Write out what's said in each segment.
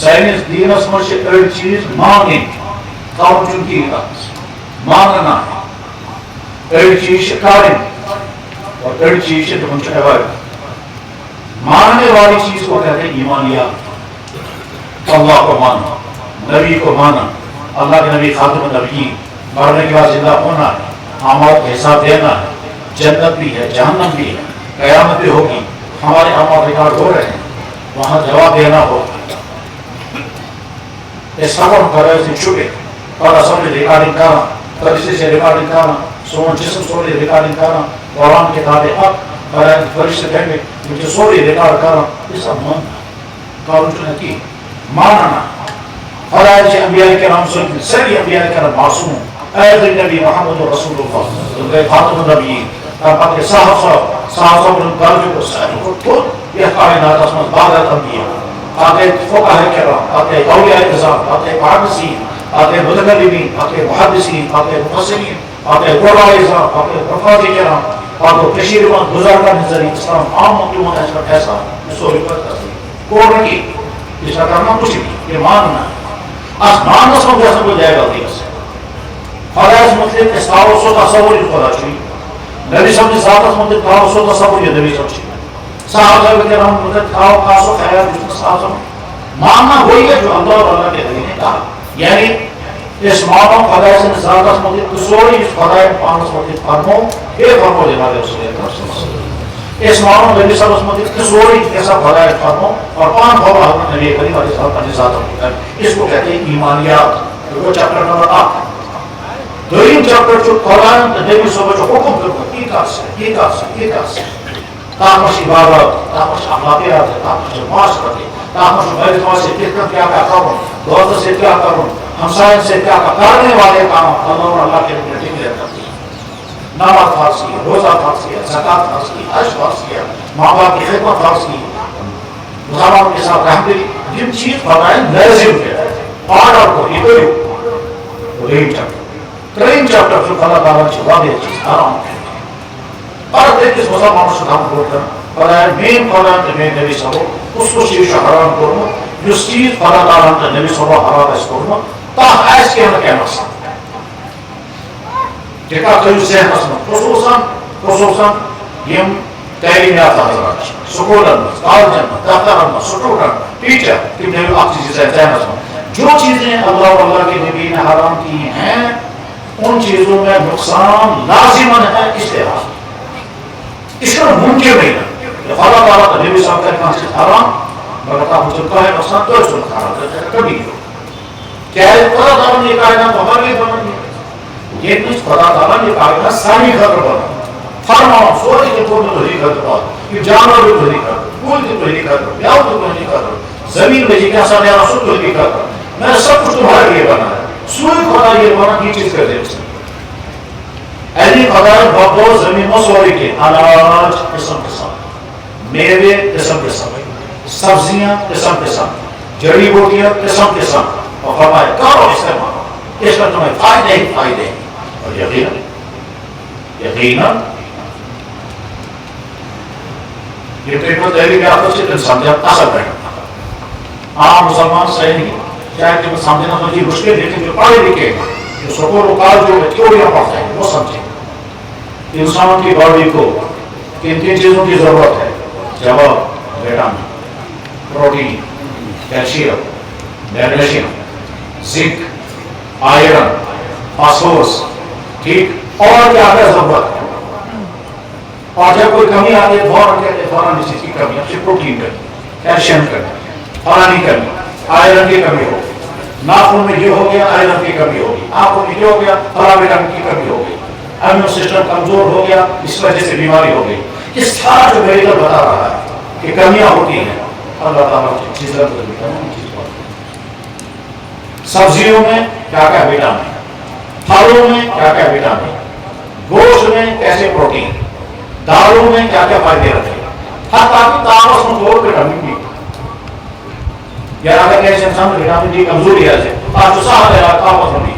Science دینس مجھ اڑ چیز مانگیں توجہ کی مانگنا اڑ چیز کریں اور اڑ چیز تم عبادت ماننے والی چیز کو کہتے ہیں ایمانیات اللہ کو مانا نبی کو مانا اللہ کے نبی خاتم النبیین مرنے کے بعد زندہ ہونا ہے اعمال کا حساب دینا ہے جنت بھی ہے جہنم بھی ہے قیامت بھی ہوگی ہمارے اعمال ریکارڈ ہو رہے ہیں وہاں جواب دینا ہوگا اس سفر کرے سے چھٹے اور اصل میں ریکارڈنگ کرنا فرشتے سے ریکارڈنگ کرنا سون جسم سوری ریکارڈنگ کرنا قرآن کتابیں حق فرشتے کہیں گے مجھے سوری ریکارڈ کرنا یہ سب مان کارج نے کی ماننا فرائض انبیاء کرام سنت ساری انبیاء کرام معصوم اے نبی محمد رسول اللہ خاتم النبیین آپ کے صاحب درجوں کو ساری کو خود یہ کائنات اس میں بادت انبیاء آتے فقہ کرام آتے اولیاء اعظام آتے محدثین آتے متکلمین آتے محدثین آتے مفسرین آتے علماء اعظام آتے حفاظ کرام آتے کشیر میں گزارتا نظری اسلام عام معلومات اس کا ایسا سوری پر تصدیق کوئی کی اس کا کرنا کچھ نہیں یہ ماننا آسمان اس میں جیسا کوئی جائے گا دیکھ سے فرائض مطلب استعاوذ و تصور خدا چاہیے نبی صاحب نے ذات اس مطلب تعاوذ و تصور یہ نبی صاحب چاہیے صحابہ کرام مطلب تعاوذ خاص و خیال جس صاحب ماننا وہی ہے جو اللہ اور اللہ کے نبی نے کہا یعنی اس مانو فرائض نے ذات اس مطلب تصوری اس فرائض پانس مطلب فرمو یہ فرمو دینا دے رسول اللہ صلی اللہ علیہ وسلم اس مانو نبی صاحب اس مطلب تصوری ایسا فرائض فرمو اور پان فرمو حضرت نبی کریم علیہ السلام نے ذات اس کو کہتے ہیں ایمانیات وہ چیپٹر نمبر 8 دویم چیپٹر جو قرآن نبی صاحب جو حکم کرتا ہے یہ کار سے تاکش عبادت تاکش اخلاقیات تاکش معاشرت تاکش غیر سے کیا کروں دوست سے کیا کروں ہمسائے سے کیا کرنے والے کام اللہ اور اللہ کے لیے ڈکلیئر کرتی ہے نماز فرض کی روزہ فرض کی زکات فرض کی حج فرض کی ماں باپ کی خدمت فرض کی مسلمانوں کے ساتھ رحمدلی جن چیز فرائض لازم ہے آرڈر کو یہ کوئی ترین چیپٹر جو اللہ تعالیٰ نے واضح چیز حرام ہے اور دیکھ اس مسلمان سے ہم بولتے ہیں فرائض مین فرائض میں نبی صاحب اس کو چیز حرام کرنا جس چیز اللہ تعالیٰ نے نبی صاحب حرام اس کرنا تا ایس کے اندر کہنا سا دیکھا کوئی ذہن اسم خصوصاً یم تعلیمیات حضرات سکولن کالجن دفترن سٹوڈنٹ ٹیچر تم نے آپ چیزیں ذہن اسم جو چیزیں اللہ اور اللہ کے نبی نے حرام کی ہیں ان چیزوں میں نقصان لازماً ہے اشتہار اس کا ممکن نہیں ہے اللہ تعالیٰ کا نبی صاحب کا کہاں سے حرام مگر آپ چلتا ہے نقصان تو اس وقت حرام کرتا ہے کبھی نہیں کیا ہے خدا تعالیٰ نے کائنات ہمارے لیے بنا دیا یہ کچھ خدا تعالیٰ نے کائنات ساری خطر بنا فرماؤ سورج کے تو نہیں خطر یہ جانور بھی تو نہیں خطر پھول کی تو نہیں خطر پیاؤ تو نہیں خطر زمین میں جی کیسا میرا سب تو نہیں خطر میں نے سب کچھ تمہارے لیے بنا ہے سوئی خدا یہ بنا کی چیز کر دے اس نے ایلی خدا بہت زمین میں سوری کے اناج قسم قسم میوے قسم قسم سبزیاں قسم قسم جڑی بوٹیاں قسم قسم اور فرمائے کرو استعمال اس پر تمہیں فائدے ہی فائدے اور یقیناً یہ پیپر تحریک آپ سے سمجھا اثر کرنا عام مسلمان صحیح نہیں چاہے کہ سمجھنا مجھے مشکل لیکن جو پڑھے لکھے جو سکول وکال جو تھیوریاں پڑھتے ہیں وہ سمجھیں انسان کی باڈی کو کن کن چیزوں کی ضرورت ہے جواب vitamin protein calcium magnesium zinc iron phosphorus ٹھیک اور کیا ہے ضرورت ہے اور جب کوئی کمی آتی ہے فوراً کہتے ہیں فوراً اس چیز کی کمی ہے پروٹین کرنی کیلشیم کرنی پانی کرنی آئرن کی کمی ہوگی ناخن میں یہ ہو گیا آئرن کی کمی ہوگی آنکھوں میں یہ ہو گیا فلاں وٹامن کی کمی ہوگی امیون سسٹم کمزور ہو گیا اس وجہ سے بیماری ہو گئی اس سارا جو میڈیکل بتا رہا ہے کہ کمیاں ہوتی ہیں اللہ تعالیٰ کی چیزیں سبزیوں میں کیا کیا وٹامن پھلوں میں کیا کیا وٹامن گوشت میں کیسے پروٹین دالوں میں کیا کیا فائدے رکھے حتیٰ کہ طاقت میں دور وٹامن ڈی یا اگر کیسے انسان وٹامن ڈی کمزوری ہے تو صاحب ہے طاقت میں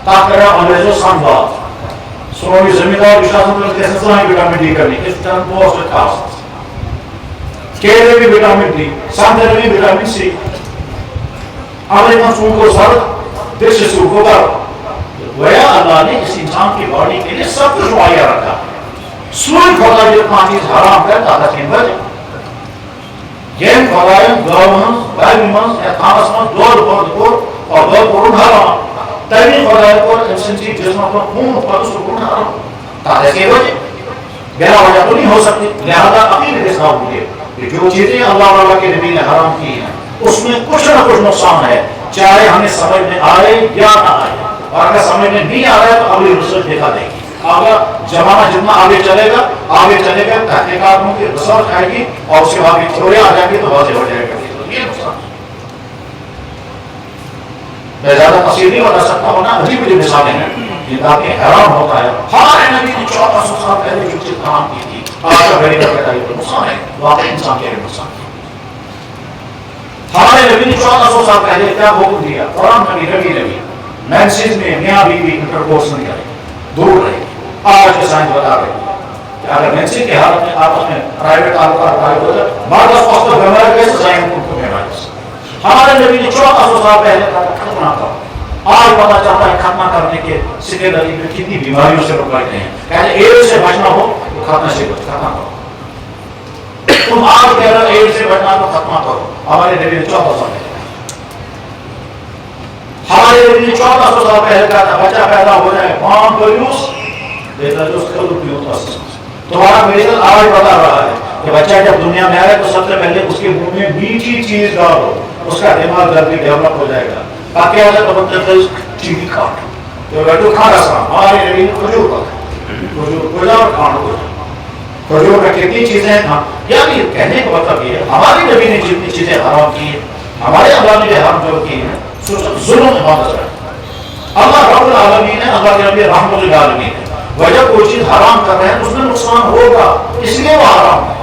طاقت ہے انگریزوں سنبھال سونی زمیندار وشاسن میں کیسے سنائی وٹامن ڈی کرنی اس طرح بہت خاص کیلے بھی وٹامن ڈی سنترے بھی وٹامن سی امریکن سون کو سرد دل سے سو کو گرم. گویا اللہ نے اس انسان کی باڈی کے لیے سب کچھ مہیا رکھا. سوئی خدا جو کان چیز حرام کرتا تھا کن بجے یم خدایم گاون گاوی من یا تھانس من دور بند کو اور دور کو حرام تمی خدای کو انسانسی جسم کو خون پتس کو حرام تاکہ کے وجہ بلا وجہ تو نہیں ہو سکتی. لہذا اپنی بھی صاحب ہوئے کہ جو چیزیں اللہ تعالیٰ کے نبی نے حرام کی ہیں اس میں کچھ نہ کچھ نقصان ہے, چاہے ہمیں سمجھ میں آئے یا نہ آئے. اور اگر سمجھ میں نہیں آ رہا ہے تو اگلی ریسرچ دیکھا دے گی. اگر زمانہ جتنا آگے چلے گا تحقیقات کی ریسرچ آئے گی اور اس کے بعد بھی تھوڑے آ جائیں گی تو واضح ہو جائے گا. یہ نقصان میں زیادہ تفصیل نہیں بتا سکتا ہوں نا. عجیب عجیب مثالیں ہیں جن کا کہ حیران ہوتا ہے. ہمارے نبی نے 1400 سال پہلے جو چیز حرام کی تھی آج کا گھڑی کر کے تو نقصان ہے. واقعی انسان کے لیے نقصان ہے. ہمارے نبی نے 1400 سال پہلے کیا حکم دیا؟ قرآن نبی مینسز میں میاں بیوی انٹرکورس نہیں کرے, دور رہے. آج کے سائنس بتا رہے ہیں کہ اگر مینسز کی حالت میں آپس میں پرائیویٹ تعلقات قائم ہو جائے بعد از وقت بیماری کیسے جائیں ان کو بیماری. ہمارے نبی نے 1400 سال پہلے ختم کرو. آج پتا چلتا ہے ختم کرنے کے سیکنڈری میں کتنی بیماریوں سے لوگ بیٹھتے ہیں. کہتے ہیں ایڈز سے بچنا ہو تو ختم سے ختم کرو. تم آج کہہ رہے ہو ایڈز سے بچنا تو ختم کرو. ہمارے نبی نے 1400 سال پہلے ہمارے نبی نے 1400 سال پہلے کہا تھا بچہ پیدا ہو جائے فام پریوس دیتا جو اس کا پیوس. تمہارا میڈیکل آج بتا رہا ہے کہ بچہ جب دنیا میں آئے تو سب سے پہلے اس کے منہ میں میٹھی چیز ڈالو, اس کا دماغ جلدی ڈیولپ ہو جائے گا. باقی آ جائے تو بچہ چینی کھاٹ تو بیٹھو کھانا سا. ہمارے نبی نے کھجور کا کھجور اور کھانڈ کھجور کا کتنی چیزیں ہیں. یعنی کہنے کا مطلب یہ ہے ہماری نبی نے جتنی چیزیں حرام کی ہیں ہمارے اللہ نے حرام جو کی ہیں ظلم عبادت ہے. اللہ رب العالمین ہے, اللہ کے نبی رحمت للعالمین ہے. وجہ کوئی چیز حرام کر رہے ہیں اس میں نقصان ہوگا اس لیے وہ حرام ہے.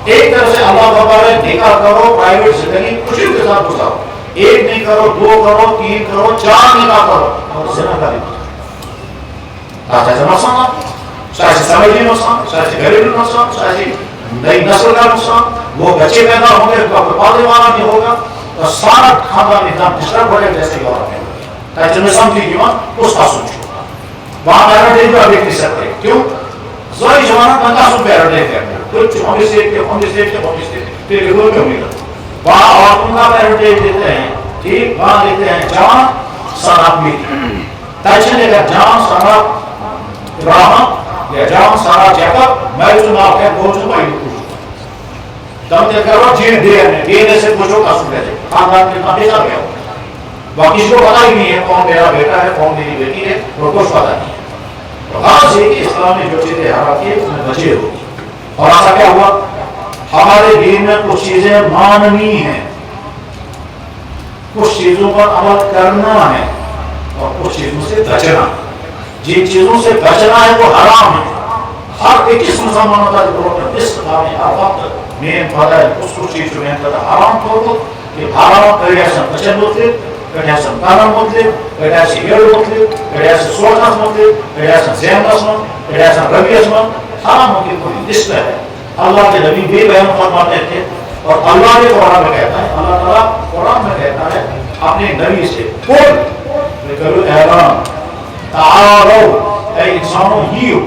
ایک طرف سے اللہ تعالیٰ نکاح کرو پرائیویٹ زندگی خوشی کے ساتھ گزارو. ایک نہیں کرو, 2 کرو, 3 کرو, 4 نکاح کرو اور زنا کر دو. چاہے نقصان چاہے سمجھی نقصان, چاہے گھریلو نقصان, چاہے نئی نسل کا نقصان. وہ بچے پیدا ہوں گے تو پالنے والا نہیں ہوگا تو سارا خاندان نظام ڈسٹرب ہو جائے جیسے عورت ہے. تاکہ میں سمجھی کہ اس کا سوچو وہاں پیراڈیز بھی آپ دیکھ نہیں سکتے. کیوں؟ ظاہری زمانہ 50 پیراڈیز ہے کچھ 19 پھر میں ہوگی. وہاں عورتوں کا پیراڈیز دیتے ہیں ٹھیک. وہاں دیتے ہیں جان سارا میری تاچنے کا جان سارا ابراہم یا جان سارا جیکب میں جو نام ہے وہ جو میں تم دیکھ کرو جین دینے سے پوچھو کا سن رہے خاندان کے نام دیتا گیا. باقی کو پتا ہی نہیں ہے کون میرا بیٹا ہے کون میری بیٹی ہے اور کچھ پتا نہیں ہے. تو خاص یہ کہ اسلام نے جو چیزیں حرام کی اس میں بچے ہوگی. اور ایسا کیا ہوا ہمارے دین میں کچھ چیزیں ماننی ہیں, کچھ چیزوں پر عمل کرنا ہے اور کچھ چیزوں سے بچنا. جن چیزوں سے بچنا ہے وہ حرام ہے. ہر ایک اس مسلمان ہوتا ہے اس کتاب میں ہر وقت میں پتا ہے اس کو چیز جو میں پتا حرام کو کہ حرام ایسا بچن ہوتے ایسا کارن ہوتے ایسا ہیڑ ہوتے ایسا سوچنا ہوتے ایسا ذہن رسم ایسا روی رسم حرام ہوتی کوئی لسٹ ہے. اللہ کے نبی بھی بیان فرماتے تھے اور اللہ نے قرآن میں کہتا ہے, اللہ تعالیٰ قرآن میں کہتا ہے اپنے نبی سے قل کرو اعلان تعالو اے انسانوں ہیو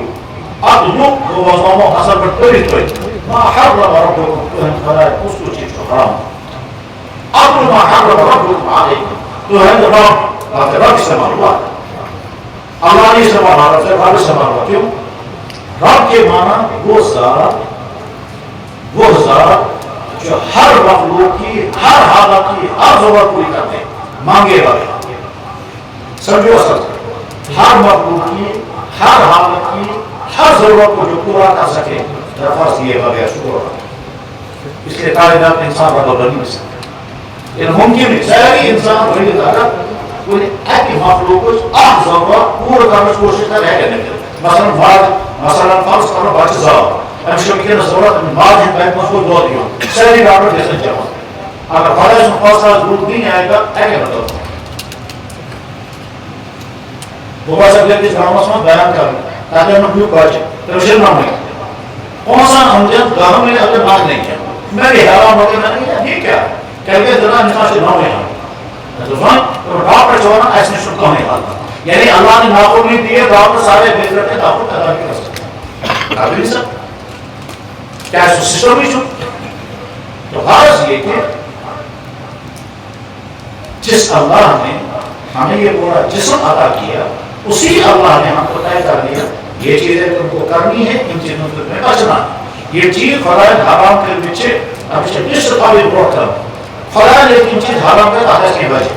ادنو وہ وضعوں حسن پر توری توری ما حرم ربکم تو ہم خدا ہے اس کو چیز کو حرام ادنو ما حرم ربکم علیکم تو ہے رب رب استعمال ہوا اللہ نے استعمال ہوا رب استعمال ہوا. کیوں؟ رب کے معنی وہ ذات جو ہر مخلوق کی ہر حالت کی ہر ضرورت پوری کرتے ہیں مانگے والے. سمجھو اصل ہر مخلوق کی ہر حالت کی ہر ضرورت کو جو پورا کر سکے درخواست دیے بغیر شکر. اس لیے کائنات انسان رب نہیں مل سکتا. یہ ممکن ہے ساری انسان بڑی طاقت کوئی ایسی مخلوق کو آپ ضرورت پورا کرنے کی کوشش کر رہے ہیں. مثلا فرض کرو بچہ زاو امس وقت ضرورت ماض ہند مضبوط دود دِیُن ساری ڈاکٹر گژھن جمع. اگر خدا سُنٛد فٲصلہٕ دود دِنہِ آیہِ اَکے بدل بہٕ باسان أکِس گامَس منٛز بیان کَرُن تَتھ أنۍ ہیوٗ بَچہِ تٔمِس چھِ نَمٕے 5 آمدن 10 مہینے اگر ماز نہیں کھٮ۪ن. میں بھی حیران ہو گیا, میں نے کہا یہ کیا کہہ کے ذرا انسان سے نَمٕے ڈاکٹر چون اس نش کہیں حل یعنی اللہ نے ناخونی دیے ڈاکٹر سارے بہتر کے ڈاکٹر ادا کر سکتے قابل نہیں سکتے کیا سسٹم ہی تو غرض یہ کہ جس اللہ نے ہمیں یہ پورا جسم عطا کیا اسی اللہ نے ہم کو طے کر دیا یہ چیزیں تم کو کرنی ہے ان چیزوں سے تمہیں بچنا یہ چیز فرائض حرام کے پیچھے اب لسٹ قابل بروٹ کر فرائض لیکن چیز حرام کے تحت نہیں بچے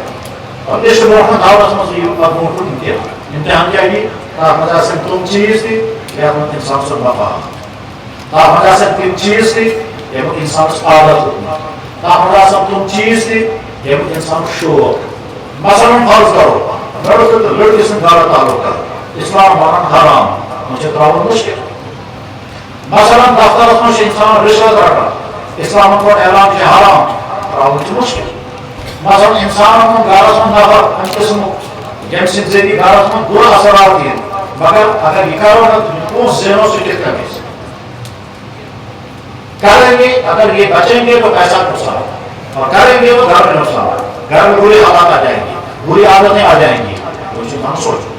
اور لسٹ بروٹ میں دعوت میں یہ بروٹ امتحان کیا گی آپ مجھا سے تم چیز تھی یا انسان سے وفا آپ مجھا سے تم چیز تھی یا انسان سے عادت آپ مجھا سے تم چیز تھی یا انسان شوق مثلا فرض کرو لڑکی سے غلط تعلق کر اسلام ونان حرام مجھے تراؤن مشکل مثلا دفتر میں انسان رشوت رٹان اسلام کو اعلان کے حرام تراؤن مشکل مثلا انسان گھرس من نفر امہ قسم یم سند ذریعہ گھرس من برا اثرات دین مگر اگر یہ کرو نا پونس زینو سے کت کریں کریں گے اگر یہ بچیں گے تو پیسہ نقصان اور کریں گے تو گھر میں نقصان گھر میں بری حالات آ جائیں گی بری عادتیں آ جائیں گی تو اسے من سوچو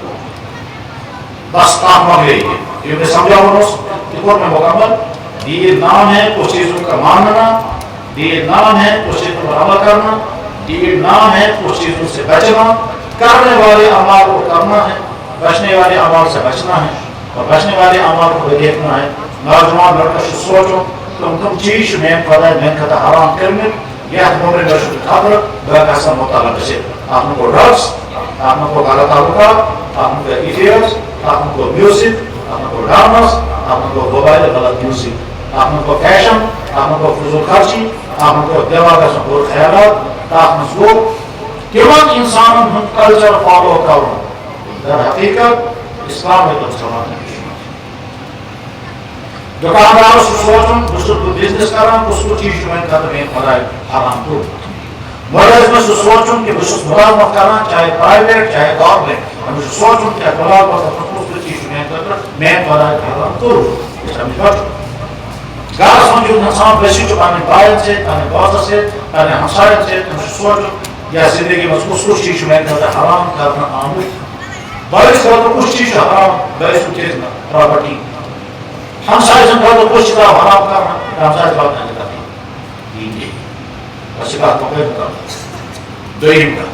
بس کام مانگ رہی ہے کیونکہ سمجھا رپورٹ میں مکمل دین نام ہے کچھ چیزوں کا ماننا دین نام ہے کچھ چیزوں پر عمل کرنا دین نام ہے کچھ چیزوں سے بچنا کرنے والے اعمال کو کرنا ہے بچنے والے اعمال سے بچنا ہے اور بچنے والے اعمال کو دیکھنا ہے نوجوان لڑکا سے سوچو تم چیز میں خدا میں کھتا حرام کرنے یہ مومن رشد خبر بغیر ایسا مطالعہ سے آپ کو ڈرگس آپ کو غلط تعلقات آپ کو ایفیئرس آپ کو میوزک آپ کو ڈانس آپ کو موبائل غلط میوزک آپ کو فیشن آپ کو فضول خرچی آپ کو دماغ سے خیالات آپ کو تمام انسانوں ہند کلچر فالو کرو در حقیقت اسلام ہے تو سماج دکاندار سے سوچن اس کو بزنس کران اس کو چیز میں ختم ہے خدا حرام کو مولوی میں سوچن کہ اس ملازمت کرنا چاہے پرائیویٹ چاہے گورنمنٹ ہم سوچن کہ ملازمت اس کو چیز میں خدا حرام کو سمجھ پاؤ گھر سمجھو انسان بیسی جو پانے بائن سے پانے باز سے پانے ہمسائن سے ہم سوچو یا زندگی میں اس کو چیز میں خدا حرام کرنا آمد باعث کرتا کچھ چیز حرام باعث چیز میں پراپرٹی ہم سارے سن تو کچھ طرح حرام کرنا ہم سارے بات نہیں کرتے یہ بس بات مقید کرنا دوئیم کا